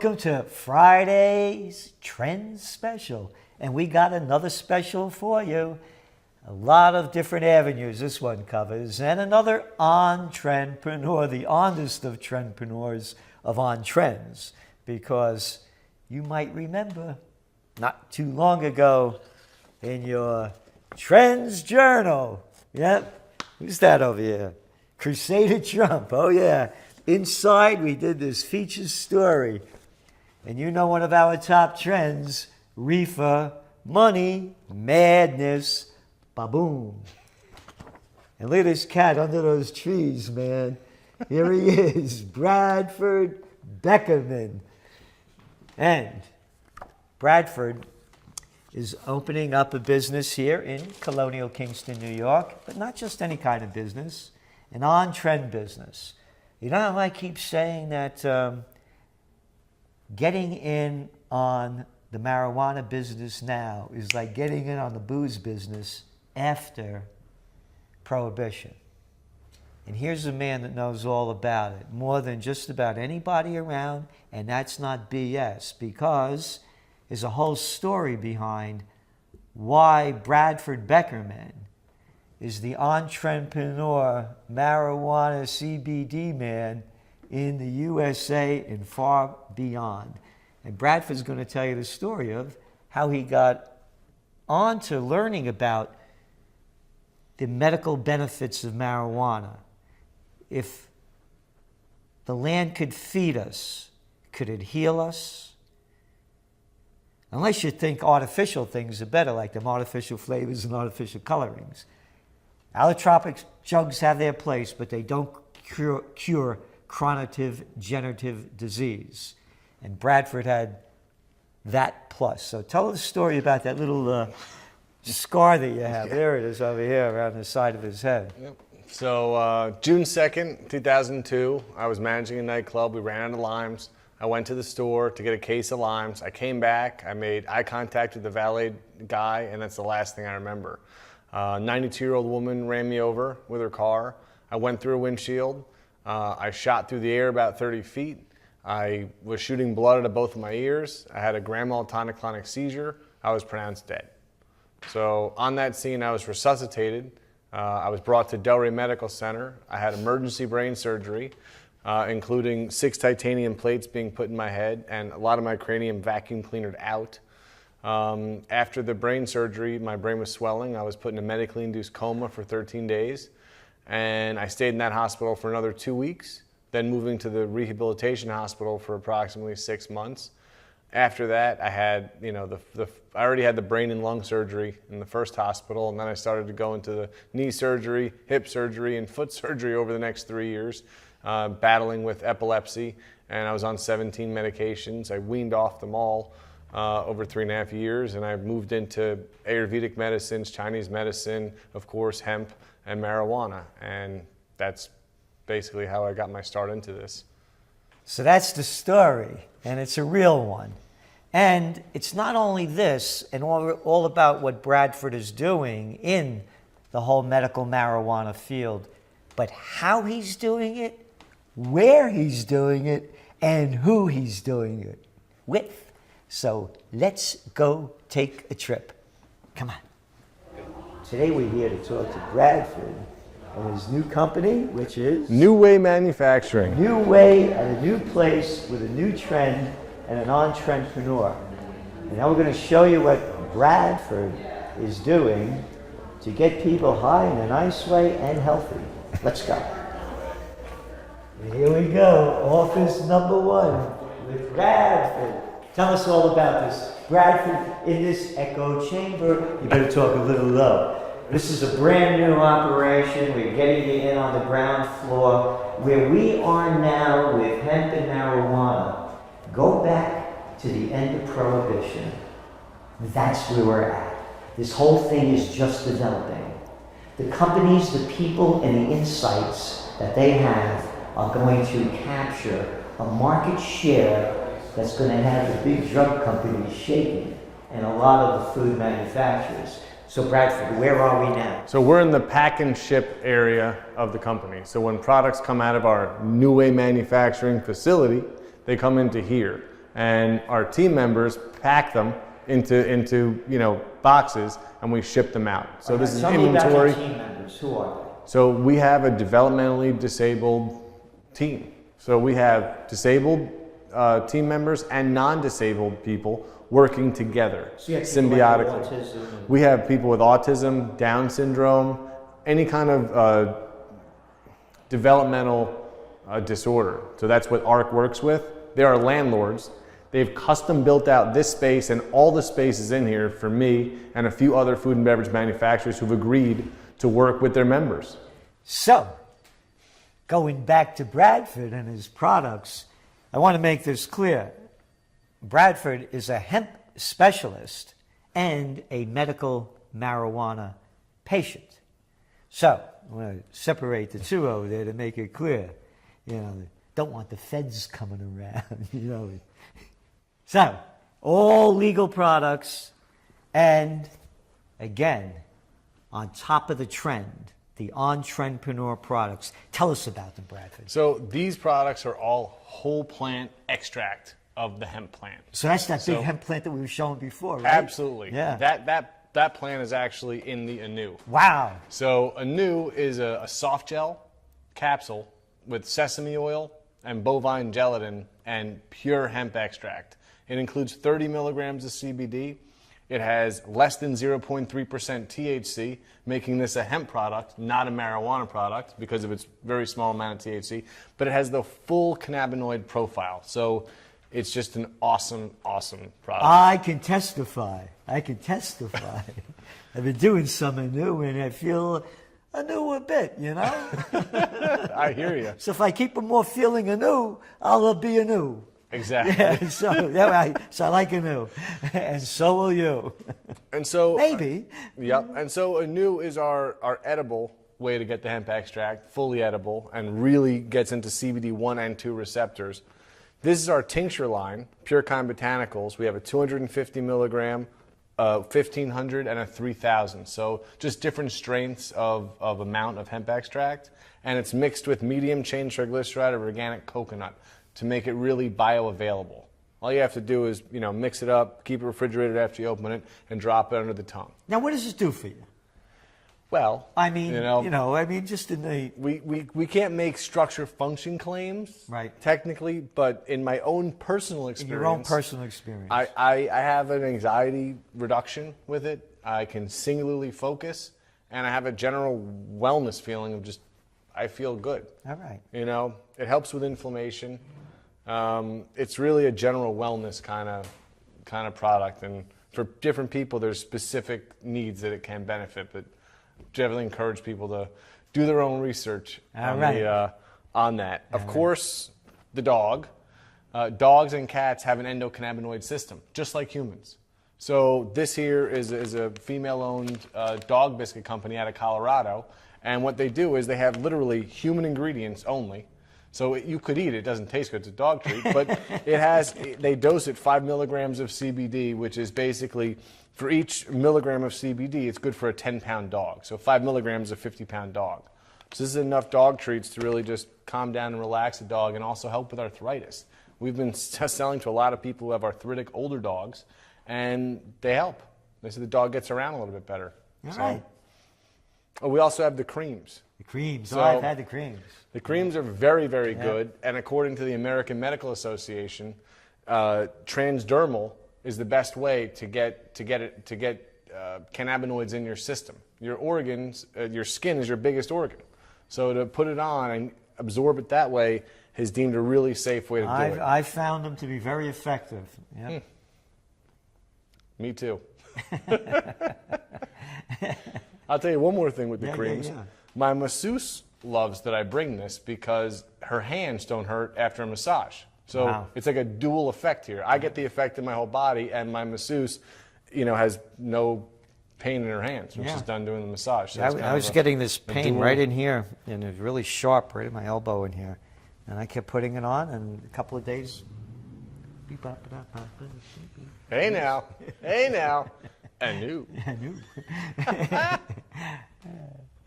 Welcome to Friday's Trends Special, and we got another special for you. A lot of different avenues this one covers, and another on-trendpreneur, the honest of trendpreneurs of on-trends, because you might remember not too long ago in your Trends Journal. Yep, who's that over here? Crusader Trump, oh yeah. Inside, we did this feature story. And you know one of our top trends, reefer, money, madness, ba-boom. And look at this cat under those trees, man. Here he is, Bradford Beckerman. And Bradford is opening up a business here in Colonial Kingston, New York, but not just any kind of business, an on-trend business. You know how I keep saying that getting in on the marijuana business now is like getting in on the booze business after Prohibition. And here's a man that knows all about it, more than just about anybody around, and that's not BS, because there's a whole story behind why Bradford Beckerman is the entrepreneur, marijuana CBD man in the USA and far beyond. And Bradford's going to tell you the story of how he got onto learning about the medical benefits of marijuana. If the land could feed us, could it heal us? Unless you think artificial things are better, like them artificial flavors and artificial colorings. Allotropic drugs have their place, but they don't cure chronic degenerative disease. And Bradford had that plus. So tell the story about that little scar that you have. There it is over here around the side of his head. Yep. So June 2nd, 2002, I was managing a nightclub. We ran out of limes. I went to the store to get a case of limes. I came back. I made eye contact with the valet guy, and that's the last thing I remember. 92-year-old woman ran me over with her car. I went through a windshield. I shot through the air about 30 feet. I was shooting blood out of both of my ears. I had a grand mal tonic-clonic seizure. I was pronounced dead. So on that scene, I was resuscitated. I was brought to Delray Medical Center. I had emergency brain surgery, including 6 titanium plates being put in my head and a lot of my cranium vacuum cleanered out. After the brain surgery, my brain was swelling. I was put in a medically induced coma for 13 days. And I stayed in that hospital for another 2 weeks, then moving to the rehabilitation hospital for approximately 6 months. After that, I had, I already had the brain and lung surgery in the first hospital, and then I started to go into the knee surgery, hip surgery, and foot surgery over the next 3 years, battling with epilepsy. And I was on 17 medications. I weaned off them all over 3.5 years, and I moved into Ayurvedic medicines, Chinese medicine, of course, hemp, and marijuana. And that's basically how I got my start into this. So that's the story, and it's a real one. And it's not only this, and all about what Bradford is doing in the whole medical marijuana field, but how he's doing it, where he's doing it, and who he's doing it with. So let's go take a trip. Come on. Today we're here to talk to Bradford and his new company, which is? New Way Manufacturing. New Way at a new place with a new trend and an on-trendpreneur. And now we're going to show you what Bradford is doing to get people high in a nice way and healthy. Let's go. And here we go, office number 1 with Bradford. Tell us all about this. Bradford, in this echo chamber, you better talk a little low. This is a brand new operation. We're getting you in on the ground floor. Where we are now with hemp and marijuana, go back to the end of Prohibition. That's where we're at. This whole thing is just developing. The companies, the people, and the insights that they have are going to capture a market share that's going to have the big drug companies shaking and a lot of the food manufacturers. So Bradford, where are we now? So we're in the pack and ship area of the company. So when products come out of our New Way manufacturing facility, they come into here. and our team members pack them into boxes, and we ship them out. So this is inventory. Team members. Who are they? So we have a developmentally disabled team. So we have disabled team members and non-disabled people working together, So you have symbiotically. people with autism We have people with autism, Down syndrome, any kind of developmental disorder. So that's what ARC works with. They are landlords. They've custom built out this space and all the spaces in here for me and a few other food and beverage manufacturers who've agreed to work with their members. So, going back to Bradford and his products, I want to make this clear. Bradford is a hemp specialist and a medical marijuana patient. So, I want to separate the two over there to make it clear. Don't want the feds coming around, So, all legal products, and again, on top of the trend, the on-trendpreneur products. Tell us about them, Bradford. So these products are all whole plant extract of the hemp plant. So that's that big hemp plant that we were showing before, right? Absolutely. Yeah. That plant is actually in the Anu. Wow. So Anu is a soft gel capsule with sesame oil and bovine gelatin and pure hemp extract. It includes 30 milligrams of CBD. It has less than 0.3% THC, making this a hemp product, not a marijuana product because of its very small amount of THC. But it has the full cannabinoid profile. So it's just an awesome, awesome product. I can testify. I've been doing some Anu, and I feel Anu a bit, I hear you. So if I keep more feeling Anu, I'll be Anu. Exactly. Yeah, so I like Anu, and so will you. And so maybe. Yep. And so Anu is our edible way to get the hemp extract, fully edible, and really gets into CBD 1 and 2 receptors. This is our tincture line, Pure Kind Botanicals. We have a 250 milligram, 1500, and a 3000. So just different strengths of amount of hemp extract, and it's mixed with medium chain triglyceride or organic coconut to make it really bioavailable. All you have to do is, mix it up, keep it refrigerated after you open it, and drop it under the tongue. Now, what does this do for you? Well, just in the... We can't make structure function claims, right, technically, but in my own personal experience... In your own personal experience. I have an anxiety reduction with it. I can singularly focus, and I have a general wellness feeling of just, I feel good. All right. It helps with inflammation. It's really a general wellness kind of product, and for different people, there's specific needs that it can benefit. But generally, encourage people to do their own research on that. Of course, the dog. Dogs and cats have an endocannabinoid system, just like humans. So this here is a female-owned dog biscuit company out of Colorado, and what they do is they have literally human ingredients only. So you could eat it. It doesn't taste good. It's a dog treat. But they dose it 5 milligrams of CBD, which is basically, for each milligram of CBD, it's good for a 10-pound dog. So 5 milligrams is a 50-pound dog. So this is enough dog treats to really just calm down and relax a dog and also help with arthritis. We've been selling to a lot of people who have arthritic older dogs, and they help. They say the dog gets around a little bit better. All right. We also have the creams. The creams. So, I've had the creams. The creams are very, very good, and according to the American Medical Association, transdermal is the best way to get cannabinoids in your system. Your organs, your skin is your biggest organ, so to put it on and absorb it that way is deemed a really safe way to do it. I found them to be very effective. Yep. Me too. I'll tell you one more thing with the creams. My masseuse loves that I bring this because her hands don't hurt after a massage. So it's like a dual effect here. I get the effect in my whole body, and my masseuse, has no pain in her hands when she's done doing the massage. So I was getting this pain right in here, and it was really sharp right in my elbow in here. And I kept putting it on, and a couple of days... Hey now. I knew.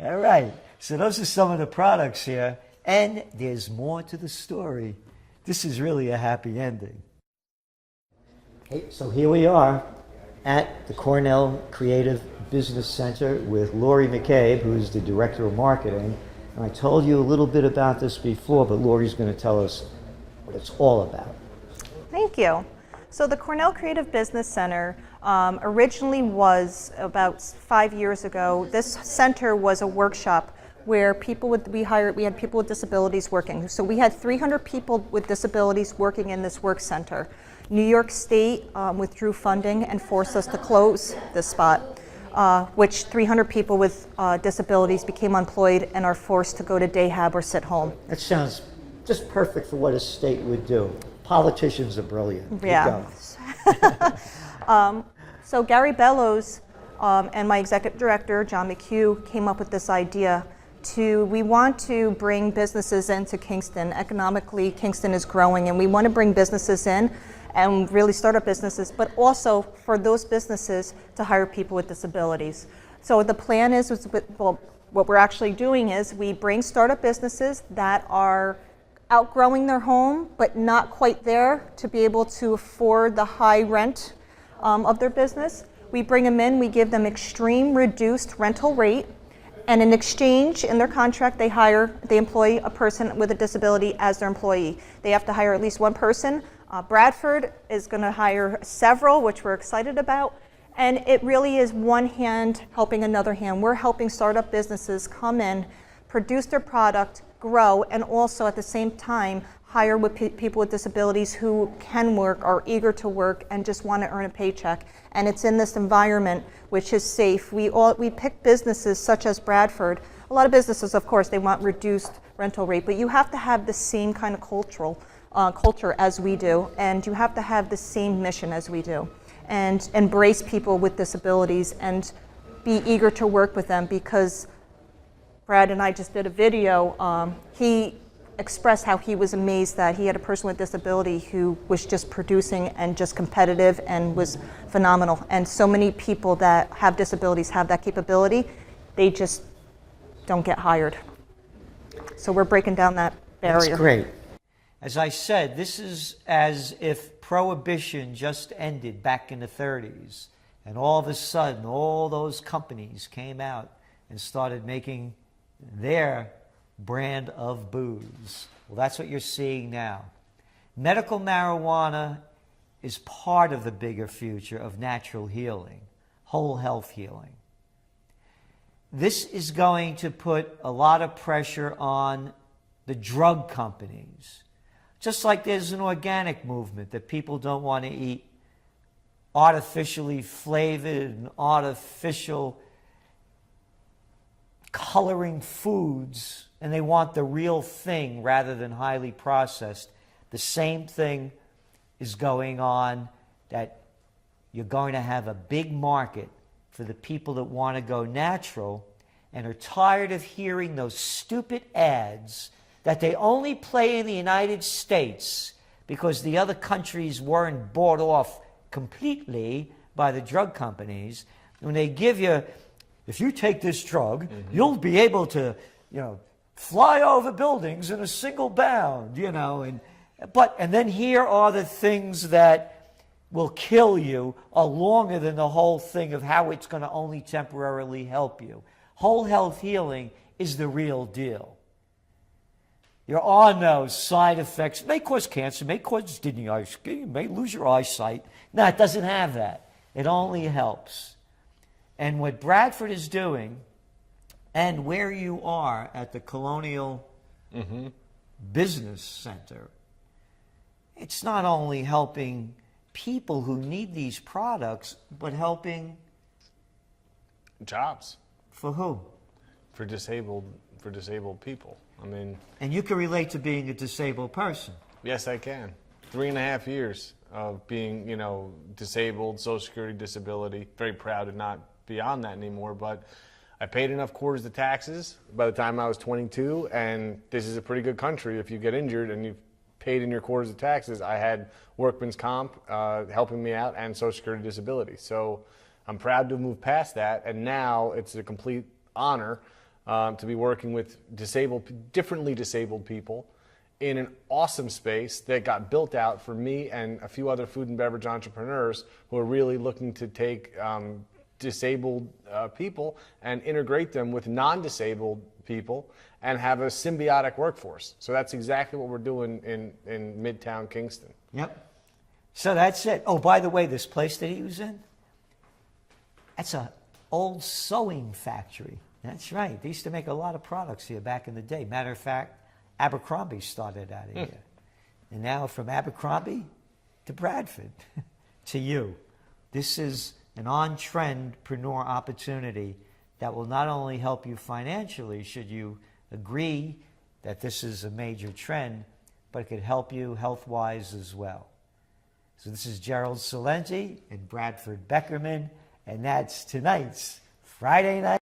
All right. So those are some of the products here. And there's more to the story. This is really a happy ending. Hey, so here we are at the Cornell Creative Business Center with Lori McCabe, who's the Director of Marketing. And I told you a little bit about this before, but Lori's going to tell us what it's all about. Thank you. So the Cornell Creative Business Center originally was about 5 years ago. This center was a workshop where we had people with disabilities working. So we had 300 people with disabilities working in this work center. New York State withdrew funding and forced us to close this spot, which 300 people with disabilities became unemployed and are forced to go to dayhab or sit home. That sounds just perfect for what a state would do. Politicians are brilliant. Yeah. So Gary Bellows and my executive director, John McHugh, came up with this idea we want to bring businesses into Kingston. Economically, Kingston is growing, and we want to bring businesses in and really start up businesses, but also for those businesses to hire people with disabilities. So the plan is, what we're actually doing is we bring startup businesses that are outgrowing their home, but not quite there to be able to afford the high rent of their business. We bring them in, we give them extreme reduced rental rate, and in exchange, in their contract, they employ a person with a disability as their employee. They have to hire at least one person. Bradford is going to hire several, which we're excited about. And it really is one hand helping another hand. We're helping startup businesses come in, produce their product, grow, and also at the same time hire people with disabilities who can work, are eager to work, and just want to earn a paycheck. And it's in this environment which is safe. We pick businesses such as Bradford. A lot of businesses, of course, they want reduced rental rate, but you have to have the same kind of culture as we do, and you have to have the same mission as we do, and embrace people with disabilities and be eager to work with them, because Brad and I just did a video. He expressed how he was amazed that he had a person with disability who was just producing and just competitive and was phenomenal. And so many people that have disabilities have that capability, they just don't get hired. So we're breaking down that barrier. That's great. As I said, this is as if Prohibition just ended back in the 30s, and all of a sudden all those companies came out and started making their brand of booze. Well, that's what you're seeing now. Medical marijuana is part of the bigger future of natural healing, whole health healing. This is going to put a lot of pressure on the drug companies. Just like there's an organic movement that people don't want to eat artificially flavored and artificial coloring foods, and they want the real thing rather than highly processed. The same thing is going on, that you're going to have a big market for the people that want to go natural and are tired of hearing those stupid ads that they only play in the United States because the other countries weren't bought off completely by the drug companies. When they give you, if you take this drug, you'll be able to, fly over buildings in a single bound, and then here are the things that will kill you are longer than the whole thing of how it's going to only temporarily help you. Whole health healing is the real deal. There are no side effects. It may cause cancer, may cause kidney ice, you may lose your eyesight. No, it doesn't have that. It only helps. And what Bradford is doing, and where you are at the Colonial Business Center, it's not only helping people who need these products, but helping jobs. For who? For disabled people. And you can relate to being a disabled person. Yes, I can. 3.5 years of being, disabled, Social Security disability. Very proud to not be on that anymore, but I paid enough quarters of taxes by the time I was 22, and this is a pretty good country. If you get injured and you've paid in your quarters of taxes, I had workman's comp helping me out and Social Security disability. So I'm proud to move past that, and now it's a complete honor to be working with differently disabled people in an awesome space that got built out for me and a few other food and beverage entrepreneurs who are really looking to take disabled people and integrate them with non-disabled people and have a symbiotic workforce. So that's exactly what we're doing in Midtown Kingston. Yep. So that's it. Oh, by the way, this place that he was in, that's an old sewing factory. That's right. They used to make a lot of products here back in the day. Matter of fact, Abercrombie started out of here. And now from Abercrombie to Bradford to you. This is an on-trendpreneur opportunity that will not only help you financially, should you agree that this is a major trend, but it could help you health-wise as well. So this is Gerald Salenti and Bradford Beckerman, and that's tonight's Friday Night.